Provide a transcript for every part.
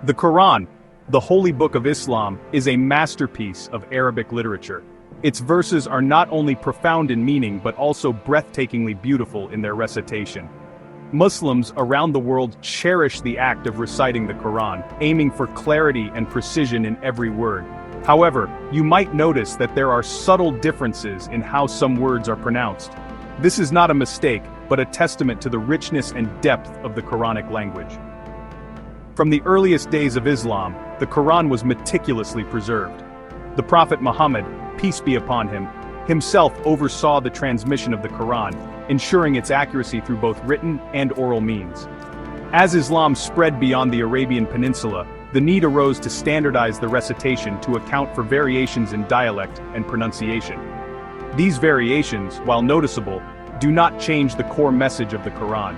The Quran, the holy book of Islam, is a masterpiece of Arabic literature. Its verses are not only profound in meaning but also breathtakingly beautiful in their recitation. Muslims around the world cherish the act of reciting the Quran, aiming for clarity and precision in every word. However, you might notice that there are subtle differences in how some words are pronounced. This is not a mistake, but a testament to the richness and depth of the Quranic language. From the earliest days of Islam, the Quran was meticulously preserved. The Prophet Muhammad, peace be upon him, himself oversaw the transmission of the Quran, ensuring its accuracy through both written and oral means. As Islam spread beyond the Arabian Peninsula, the need arose to standardize the recitation to account for variations in dialect and pronunciation. These variations, while noticeable, do not change the core message of the Quran.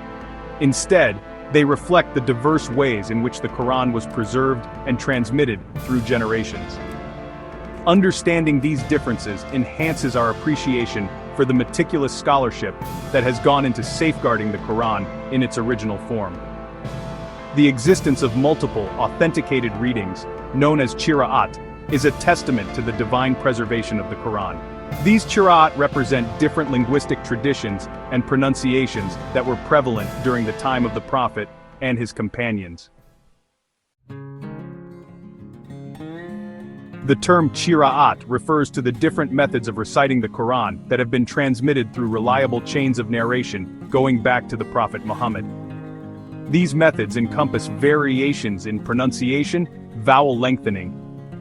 Instead, they reflect the diverse ways in which the Quran was preserved and transmitted through generations. Understanding these differences enhances our appreciation for the meticulous scholarship that has gone into safeguarding the Quran in its original form. The existence of multiple authenticated readings, known as qira'at, is a testament to the divine preservation of the Quran. These qira'at represent different linguistic traditions and pronunciations that were prevalent during the time of the Prophet and his companions. The term qira'at refers to the different methods of reciting the Quran that have been transmitted through reliable chains of narration going back to the Prophet Muhammad. These methods encompass variations in pronunciation, vowel lengthening,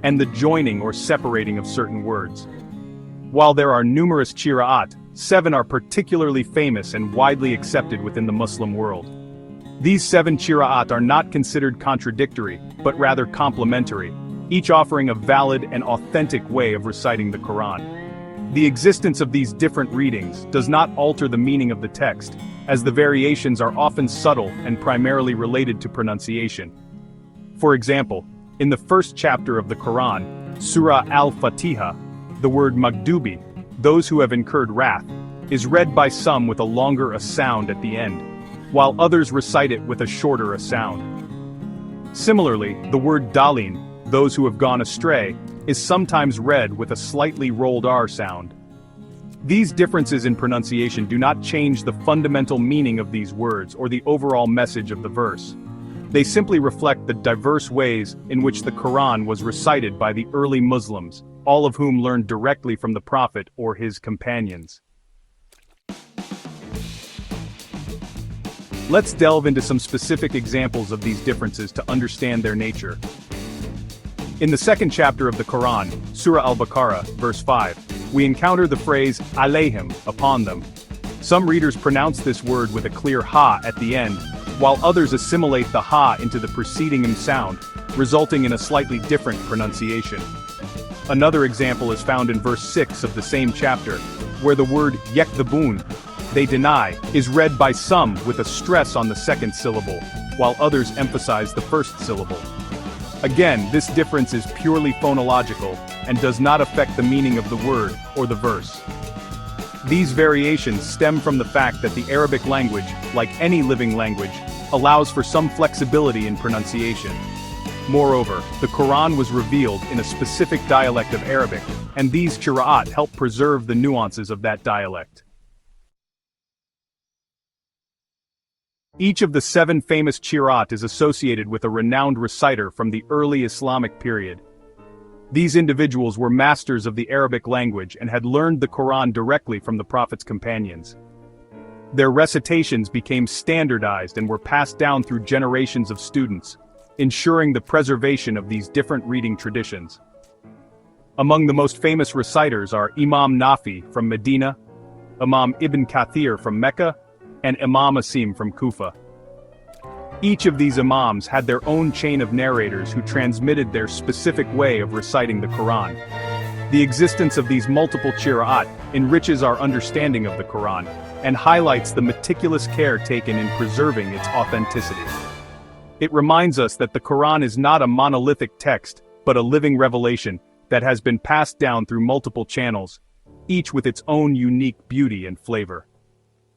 and the joining or separating of certain words. While there are numerous qira'at, 7 are particularly famous and widely accepted within the Muslim world. These 7 qira'at are not considered contradictory, but rather complementary, each offering a valid and authentic way of reciting the Quran. The existence of these different readings does not alter the meaning of the text, as the variations are often subtle and primarily related to pronunciation. For example, in the first chapter of the Quran, Surah Al-Fatiha, the word Maghdubi, those who have incurred wrath, is read by some with a longer sound at the end, while others recite it with a shorter sound. Similarly, the word Dalin, those who have gone astray, is sometimes read with a slightly rolled R sound. These differences in pronunciation do not change the fundamental meaning of these words or the overall message of the verse. They simply reflect the diverse ways in which the Quran was recited by the early Muslims, all of whom learned directly from the Prophet or his companions. Let's delve into some specific examples of these differences to understand their nature. In the second chapter of the Quran, Surah Al-Baqarah, verse 5, we encounter the phrase alayhim, upon them. Some readers pronounce this word with a clear ha at the end, while others assimilate the ha into the preceding im sound, resulting in a slightly different pronunciation. Another example is found in verse 6 of the same chapter, where the word yakdhabun, they deny, is read by some with a stress on the second syllable, while others emphasize the first syllable. Again, this difference is purely phonological and does not affect the meaning of the word or the verse. These variations stem from the fact that the Arabic language, like any living language, allows for some flexibility in pronunciation. Moreover, the Quran was revealed in a specific dialect of Arabic, and these qira'at help preserve the nuances of that dialect. Each of the 7 famous qira'at is associated with a renowned reciter from the early Islamic period. These individuals were masters of the Arabic language and had learned the Quran directly from the Prophet's companions. Their recitations became standardized and were passed down through generations of students, ensuring the preservation of these different reading traditions. Among the most famous reciters are Imam Nafi from Medina, Imam Ibn Kathir from Mecca, and Imam Asim from Kufa. Each of these imams had their own chain of narrators who transmitted their specific way of reciting the Quran. The existence of these multiple qira'at enriches our understanding of the Quran and highlights the meticulous care taken in preserving its authenticity. It reminds us that the Quran is not a monolithic text, but a living revelation that has been passed down through multiple channels, each with its own unique beauty and flavor.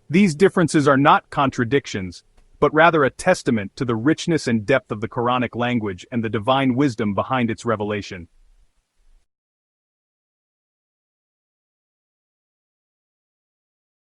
These differences are not contradictions, but rather a testament to the richness and depth of the Quranic language and the divine wisdom behind its revelation.